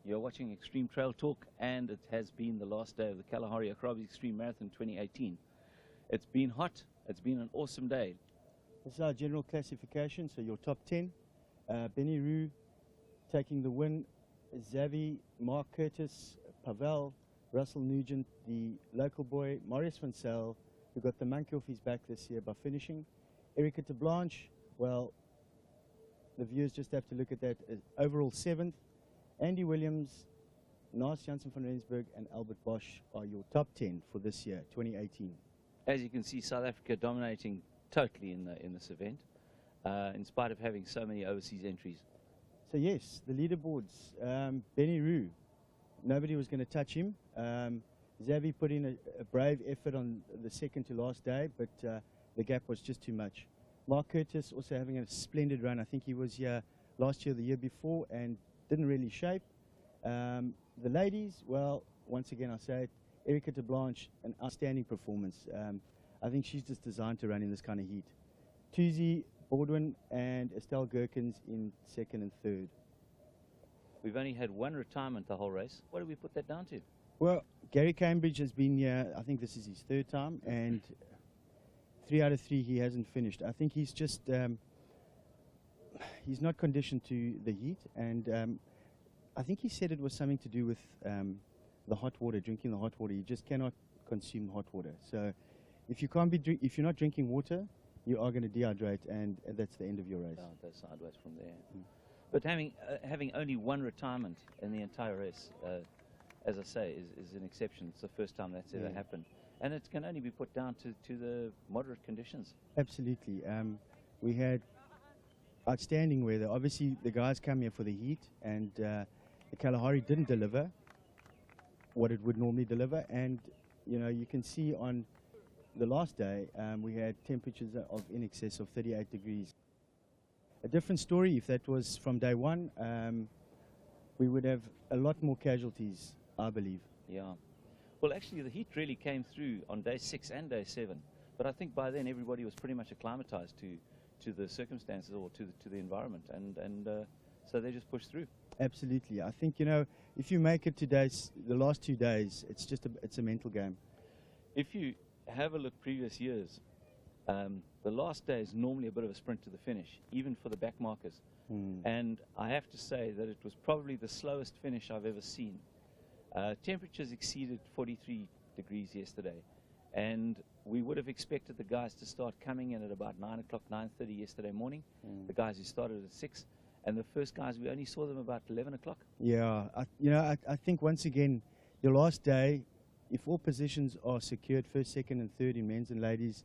You're watching Xtreme Trail Talk, and it has been the last day of the Kalahari Augrabies Xtreme Marathon 2018. It's been hot. It's been an awesome day. This is our general classification, so your top 10. Benny Roo taking the win. Xavi, Mark Curtis, Pavel, Russell Nugent, the local boy, Maurice van Zyl, who got the monkey off his back this year by finishing. Erica de Blanche, well, the viewers just have to look at that. Overall 7th. Andy Williams, Naas Janssen van Rensburg, and Albert Bosch are your top 10 for this year, 2018. As you can see, South Africa dominating totally in this event, in spite of having so many overseas entries. So yes, the leaderboards. Benny Roo, nobody was going to touch him. Xavi put in a brave effort on the second to last day, but the gap was just too much. Mark Curtis also having a splendid run. I think he was here last year, the year before, and didn't really shape. The ladies, well, once again I say it, Erica de Blanche, an outstanding performance. I think she's just designed to run in this kind of heat. Tuzi Baldwin and Estelle Gherkins in 2nd and 3rd. We've only had one retirement the whole race. What do we put that down to? Well, Gary Cambridge has been here, I think this is his 3rd time, and 3 out of 3 he hasn't finished. I think he's just, he's not conditioned to the heat, and I think he said it was something to do with the hot water, drinking the hot water. You just cannot consume hot water. So if you can't be, if you're not drinking water, you are going to dehydrate, and that's the end of your race. Oh, it goes sideways from there. But having only one retirement in the entire race, as I say, is an exception. It's the first time that's ever happened. And it can only be put down to the moderate conditions. Absolutely. We had outstanding weather. Obviously, the guys come here for the heat, and the Kalahari didn't deliver what it would normally deliver. And, you know, you can see on the last day, we had temperatures of in excess of 38 degrees. A different story if that was from day one. We would have a lot more casualties, I believe. Yeah. Well, actually, the heat really came through on day 6 and day 7. But I think by then everybody was pretty much acclimatized to the circumstances or to the environment. And so they just pushed through. Absolutely. I think, you know, if you make it to the last 2 days, it's just it's a mental game. If you have a look previous years, the last day is normally a bit of a sprint to the finish, even for the back markers. And I have to say that it was probably the slowest finish I've ever seen. Temperatures exceeded 43 degrees yesterday, and we would have expected the guys to start coming in at about 9 o'clock, 9:30 yesterday morning, the guys who started at 6, and the first guys, we only saw them about 11 o'clock. Yeah, I think once again, your last day, if all positions are secured, 1st, 2nd, and 3rd in men's and ladies,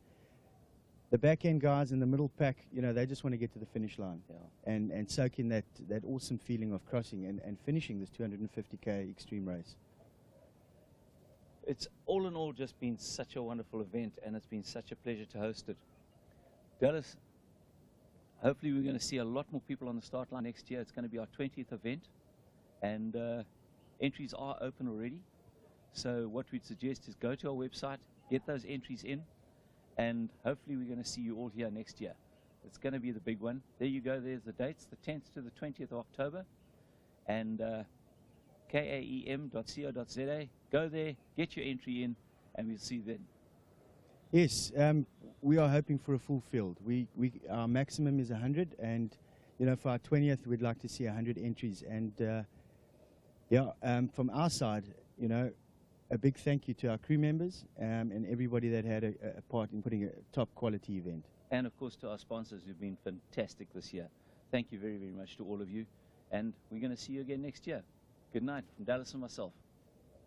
the back-end guys in the middle pack, you know, they just want to get to the finish line and soak in that awesome feeling of crossing and finishing this 250K extreme race. It's all in all just been such a wonderful event, and it's been such a pleasure to host it. Dallas, hopefully we're going to see a lot more people on the start line next year. It's going to be our 20th event, and entries are open already. So what we'd suggest is go to our website, get those entries in, and hopefully we're going to see you all here next year. It's going to be the big one. There you go. There's the dates, the 10th to the 20th of October. And KAEM.co.za. Go there, get your entry in, and we'll see you then. Yes, we are hoping for a full field. Our maximum is 100, and, you know, for our 20th, we'd like to see 100 entries. And, from our side, you know, a big thank you to our crew members and everybody that had a part in putting a top quality event. And of course to our sponsors who've been fantastic this year. Thank you very, very much to all of you. And we're going to see you again next year. Good night from Dallas and myself.